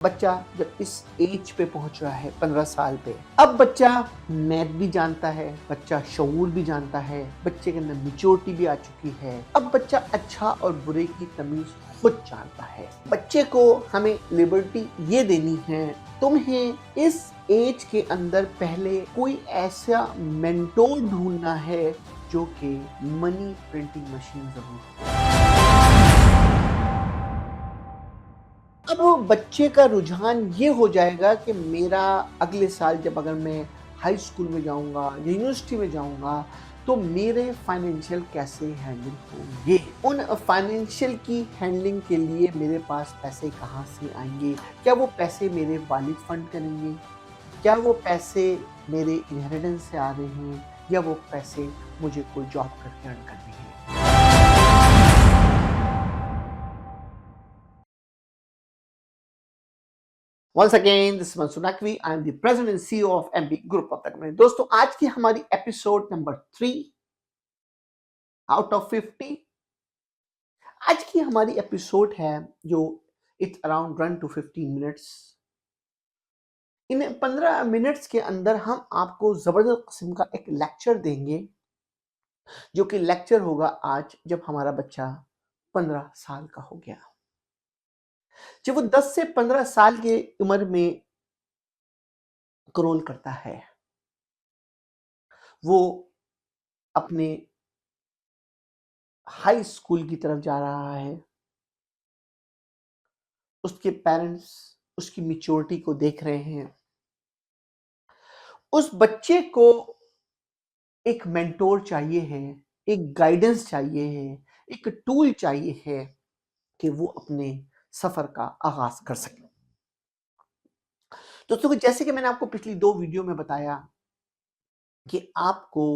बच्चा जब इस एज पे पहुंच रहा है 15 साल पे, अब बच्चा मैथ भी जानता है, बच्चा शऊर भी जानता है, बच्चे के अंदर मैच्योरिटी भी आ चुकी है। अब बच्चा अच्छा और बुरे की तमीज खुद जानता है। बच्चे को हमें लिबर्टी ये देनी है, तुम्हें इस एज के अंदर पहले कोई ऐसा मेंटोर ढूंढना है जो कि मनी प्रिंटिंग मशीन जरूर हो। अब वो बच्चे का रुझान ये हो जाएगा कि मेरा अगले साल जब अगर मैं हाई स्कूल में जाऊंगा या यूनिवर्सिटी में जाऊंगा तो मेरे फाइनेंशियल कैसे हैंडल होंगे, उन फाइनेंशियल की हैंडलिंग के लिए मेरे पास पैसे कहाँ से आएंगे, क्या वो पैसे मेरे वालिद फंड करेंगे, क्या वो पैसे मेरे इनहेरिटेंस से आ रहे हैं या वो पैसे मुझे कोई जॉब करके अर्न करने हैं। Once again, this is Mansur Naqvi. I am the president and CEO of MB Group of the company. दोस्तों, आज की हमारी एपिसोड नंबर 3 आउट ऑफ 50। आज की हमारी एपिसोड है जो it's around run to 15 minutes. इन 15 मिनट्स के अंदर हम आपको जबरदस्त किस्म का एक लेक्चर देंगे, जो कि लेक्चर होगा आज जब हमारा बच्चा 15 साल का हो गया। जब वो 10 से 15 साल की उम्र में क्रॉल करता है, वो अपने हाई स्कूल की तरफ जा रहा है। उसके पेरेंट्स उसकी मैच्योरिटी को देख रहे हैं। उस बच्चे को एक मेंटोर चाहिए है, एक गाइडेंस चाहिए है, एक टूल चाहिए है कि वो अपने सफर का आगाज कर सके। दोस्तों, जैसे कि मैंने आपको पिछली 2 वीडियो में बताया कि आपको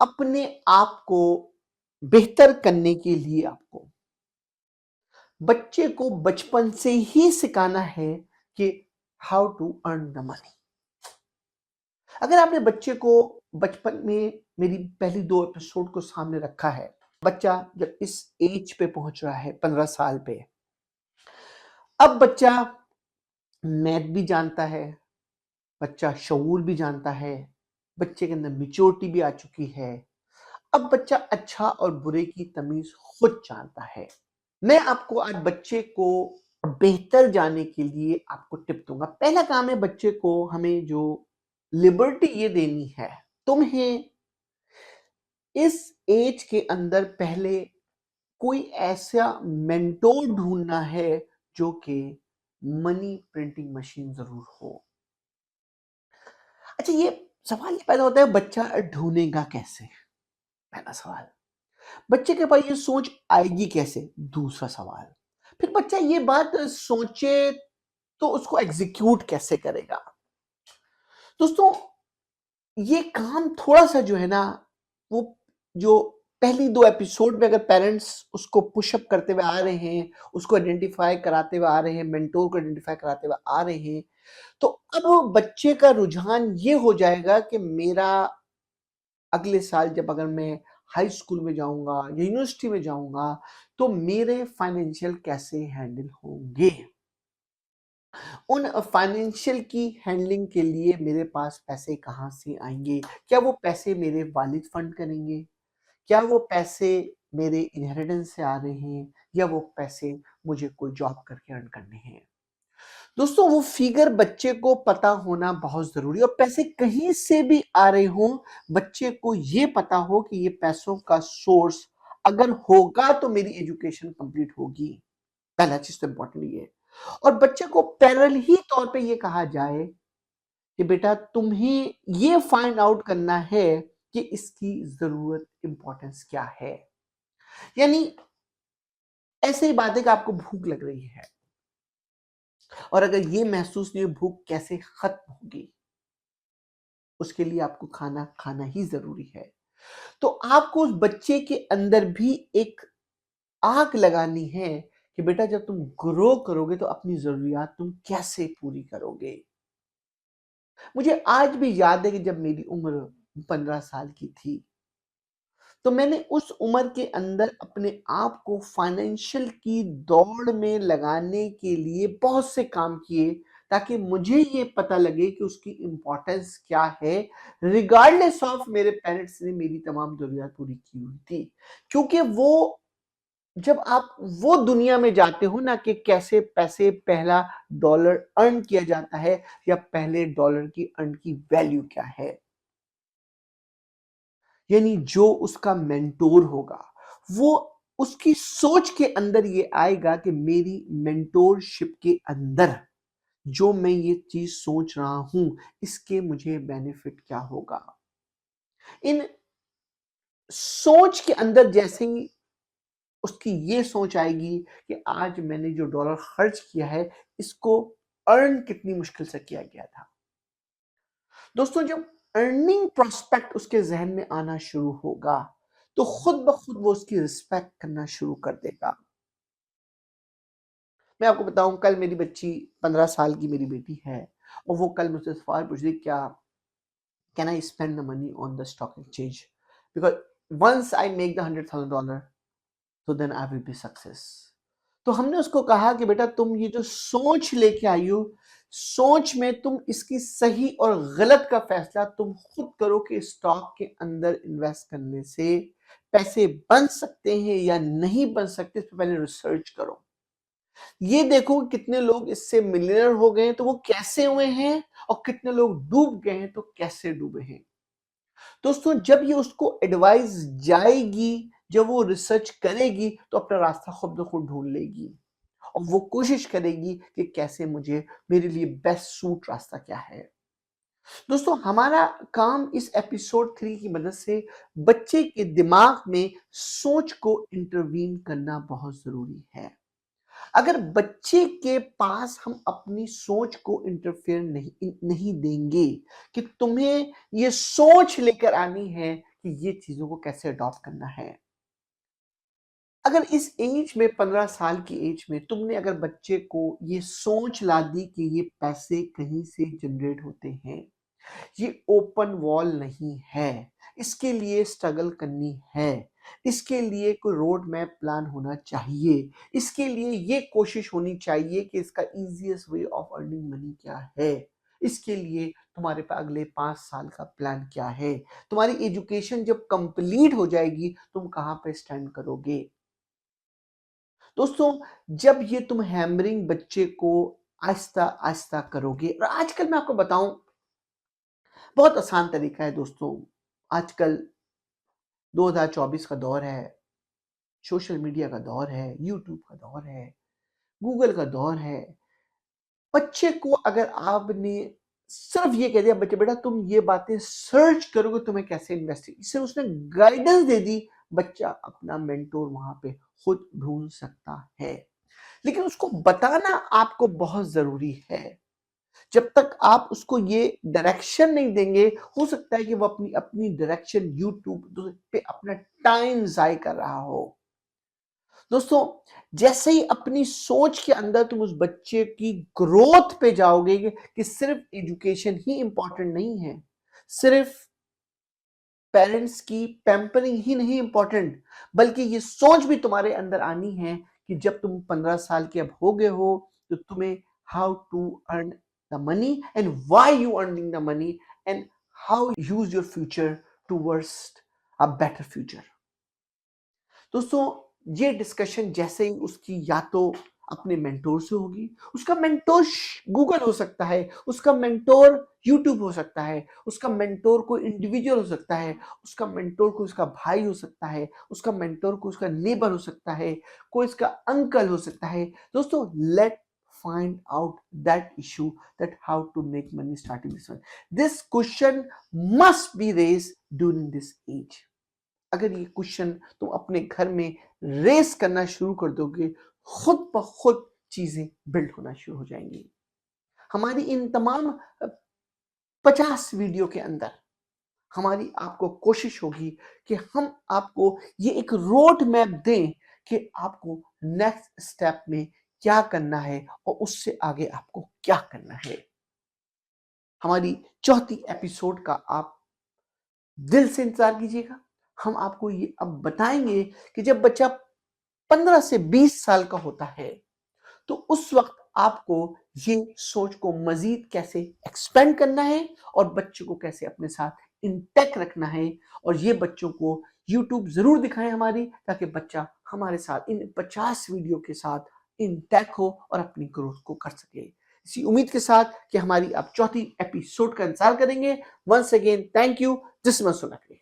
अपने आप को बेहतर करने के लिए आपको बच्चे को बचपन से ही सिखाना है कि how to earn the money. अगर आपने बच्चे को बचपन में मेरी पहली 2 एपिसोड को सामने रखा है, बच्चा जब इस एज पे पहुंच रहा है 15 साल पे, अब बच्चा मैथ भी जानता है, बच्चा शऊर भी जानता है, बच्चे के अंदर मैच्योरिटी भी आ चुकी है। अब बच्चा अच्छा और बुरे की तमीज खुद जानता है। मैं आपको आज बच्चे को बेहतर जानने के लिए आपको टिप दूंगा। पहला काम है, बच्चे को हमें जो लिबर्टी ये देनी है, तुम्हें इस एज के अंदर पहले कोई ऐसा मेंटोर ढूंढना है जो कि मनी प्रिंटिंग मशीन जरूर हो। अच्छा, ये सवाल ये पैदा होता है, बच्चा ढूंढेगा कैसे? पहला सवाल। बच्चे के पास ये सोच आएगी कैसे? दूसरा सवाल। फिर बच्चा ये बात सोचे तो उसको एग्जीक्यूट कैसे करेगा? दोस्तों, ये काम थोड़ा सा जो है ना, वो जो पहली 2 एपिसोड में अगर पेरेंट्स उसको पुशअप करते हुए आ रहे हैं, उसको आइडेंटिफाई कराते हुए आ रहे हैं, मेंटोर को आइडेंटिफाई कराते हुए आ रहे हैं, तो अब बच्चे का रुझान ये हो जाएगा कि मेरा अगले साल जब अगर मैं हाई स्कूल में जाऊंगा या यूनिवर्सिटी में जाऊंगा तो मेरे फाइनेंशियल कैसे हैंडल होंगे, उन फाइनेंशियल की हैंडलिंग के लिए मेरे पास पैसे कहाँ से आएंगे, क्या वो पैसे मेरे वालिद फंड करेंगे, क्या वो पैसे मेरे इनहेरिटेंस से आ रहे हैं या वो पैसे मुझे कोई जॉब करके अर्न करने हैं। दोस्तों, वो फिगर बच्चे को पता होना बहुत जरूरी है। और पैसे कहीं से भी आ रहे हो, बच्चे को ये पता हो कि ये पैसों का सोर्स अगर होगा तो मेरी एजुकेशन कंप्लीट होगी। पहला चीज तो इंपॉर्टेंट ये है। और बच्चे को पैरेलल ही तौर पे ये कहा जाए कि बेटा तुम्हें ये फाइंड आउट करना है कि इसकी जरूरत इंपॉर्टेंस क्या है। यानी ऐसे ही बात है कि आपको भूख लग रही है और अगर ये महसूस नहीं हो भूख कैसे खत्म होगी, उसके लिए आपको खाना खाना ही जरूरी है। तो आपको उस बच्चे के अंदर भी एक आग लगानी है कि बेटा जब तुम ग्रो करोगे तो अपनी जरूरियात तुम कैसे पूरी करोगे। मुझे आज भी याद है कि जब मेरी उम्र 15 साल की थी तो मैंने उस उम्र के अंदर अपने आप को फाइनेंशियल की दौड़ में लगाने के लिए बहुत से काम किए, ताकि मुझे ये पता लगे कि उसकी इम्पोर्टेंस क्या है, रिगार्डलेस ऑफ मेरे पेरेंट्स ने मेरी तमाम ज़रूरियात पूरी की हुई थी। क्योंकि वो जब आप वो दुनिया में जाते हो ना कि कैसे पैसे पहला डॉलर अर्न किया जाता है या पहले डॉलर की अर्न की वैल्यू क्या है, यानी जो उसका मेंटोर होगा वो उसकी सोच के अंदर ये आएगा कि मेरी मेंटोरशिप के अंदर जो मैं ये चीज सोच रहा हूं इसके मुझे बेनिफिट क्या होगा। इन सोच के अंदर जैसे ही उसकी ये सोच आएगी कि आज मैंने जो डॉलर खर्च किया है इसको अर्न कितनी मुश्किल से किया गया था। दोस्तों जब अर्निंग प्रोस्पेक्ट उसके जहन में आना शुरू होगा तो खुद ब खुद वो उसकी रिस्पेक्ट करना शुरू कर देगा। मैं आपको बताऊं, कल मेरी बच्ची 15 साल की मेरी बेटी है और वो कल मुझसे सवाल पूछ रही, क्या can I spend the money on the stock exchange, because once I make the $100,000 तो then I will be success. तो हमने उसको कहा कि बेटा तुम ये जो सोच लेके आई हो, सोच में तुम इसकी सही और गलत का फैसला तुम खुद करो कि स्टॉक के अंदर इन्वेस्ट करने से पैसे बन सकते हैं या नहीं बन सकते, इस पर पहले रिसर्च करो। ये देखो कि कितने लोग इससे मिलियनर हो गए हैं तो वो कैसे हुए हैं, और कितने लोग डूब गए हैं तो कैसे डूबे हैं। दोस्तों जब ये उसको एडवाइस जाएगी, जब वो रिसर्च करेगी तो अपना रास्ता खुद ब खुद ढूंढ लेगी और वो कोशिश करेगी कि कैसे मुझे मेरे लिए बेस्ट सूट रास्ता क्या है। दोस्तों हमारा काम इस एपिसोड 3 की मदद से बच्चे के दिमाग में सोच को इंटरवीन करना बहुत जरूरी है। अगर बच्चे के पास हम अपनी सोच को इंटरफेयर नहीं देंगे कि तुम्हें ये सोच लेकर आनी है कि ये चीजों को कैसे अडॉप्ट करना है। अगर इस एज में 15 साल की एज में तुमने अगर बच्चे को ये सोच ला दी कि ये पैसे कहीं से जनरेट होते हैं, ये ओपन वॉल नहीं है, इसके लिए स्ट्रगल करनी है, इसके लिए कोई रोड मैप प्लान होना चाहिए, इसके लिए ये कोशिश होनी चाहिए कि इसका easiest way of earning money क्या है, इसके लिए तुम्हारे पास अगले 5 साल का प्लान क्या है, तुम्हारी एजुकेशन जब कंप्लीट हो जाएगी तुम कहां पे स्टैंड करोगे। दोस्तों जब ये तुम हैमरिंग बच्चे को आहिस्ता आहिस्ता करोगे, और आजकल मैं आपको बताऊं बहुत आसान तरीका है दोस्तों। आजकल 2024 का दौर है, सोशल मीडिया का दौर है, यूट्यूब का दौर है, गूगल का दौर है। बच्चे को अगर आपने सिर्फ ये कह दिया बच्चे बेटा तुम ये बातें सर्च करोगे तुम्हें कैसे इन्वेस्ट, इससे उसने गाइडेंस दे दी, बच्चा अपना मेंटोर वहां पे खुद ढूंढ सकता है। लेकिन उसको बताना आपको बहुत जरूरी है। जब तक आप उसको ये डायरेक्शन नहीं देंगे, हो सकता है कि वो अपनी अपनी डायरेक्शन यूट्यूब पे अपना टाइम जाय कर रहा हो। दोस्तों जैसे ही अपनी सोच के अंदर तुम उस बच्चे की ग्रोथ पे जाओगे कि सिर्फ एजुकेशन ही इंपॉर्टेंट नहीं है, सिर्फ पेरेंट्स की पैम्परिंग ही नहीं इंपॉर्टेंट, बल्कि ये सोच भी तुम्हारे अंदर आनी है कि जब तुम 15 साल के अब हो गए हो तो तुम्हें how to earn the money and why you earning the money and how use your future towards a better future. दोस्तों ये डिस्कशन जैसे ही उसकी या तो अपने मेंटोर से होगी, उसका मेंटोर गूगल हो सकता है, उसका मेंटोर यूट्यूब हो सकता है, उसका मेंटोर कोई इंडिविजुअल हो सकता है, उसका मेंटोर को उसका भाई हो सकता है, उसका मेंटोर को उसका नेबर हो सकता है, कोई इसका अंकल हो सकता है। दोस्तों late find out that issue, that how to make money starting this one. This question must be raised during this age. अगर ये क्वेश्चन तुम अपने घर में रेस करना शुरू कर दोगे, खुद ब खुद चीजें बिल्ड होना शुरू हो जाएंगी। हमारी इन तमाम 50 वीडियो के अंदर हमारी आपको कोशिश होगी कि हम आपको ये एक रोड मैप दें कि आपको नेक्स्ट स्टेप में क्या करना है और उससे आगे आपको क्या करना है। हमारी चौथी एपिसोड का आप दिल से इंतजार कीजिएगा। हम आपको ये अब बताएँगे कि जब बच्चा 15 से 20 साल का होता है, तो उस वक़्त आपको ये सोच को मज़ीद कैसे एक्सपेंड करना है और बच्चे को कैसे अपने साथ इंटैक्ट रखना है, और ये बच्चों को यूट्यूब ज़रूर दिखाएँ हमारी, ताकि बच्चा हमारे साथ इन 50 वीडियो के साथ इंटैक्ट हो और अपनी ग्रोथ को कर सके। इसी उम्मीद के साथ कि हमारी आप चौथी एपिसोड का इंतज़ार करेंगे। Once again thank you. This is Mansoor Naqvi.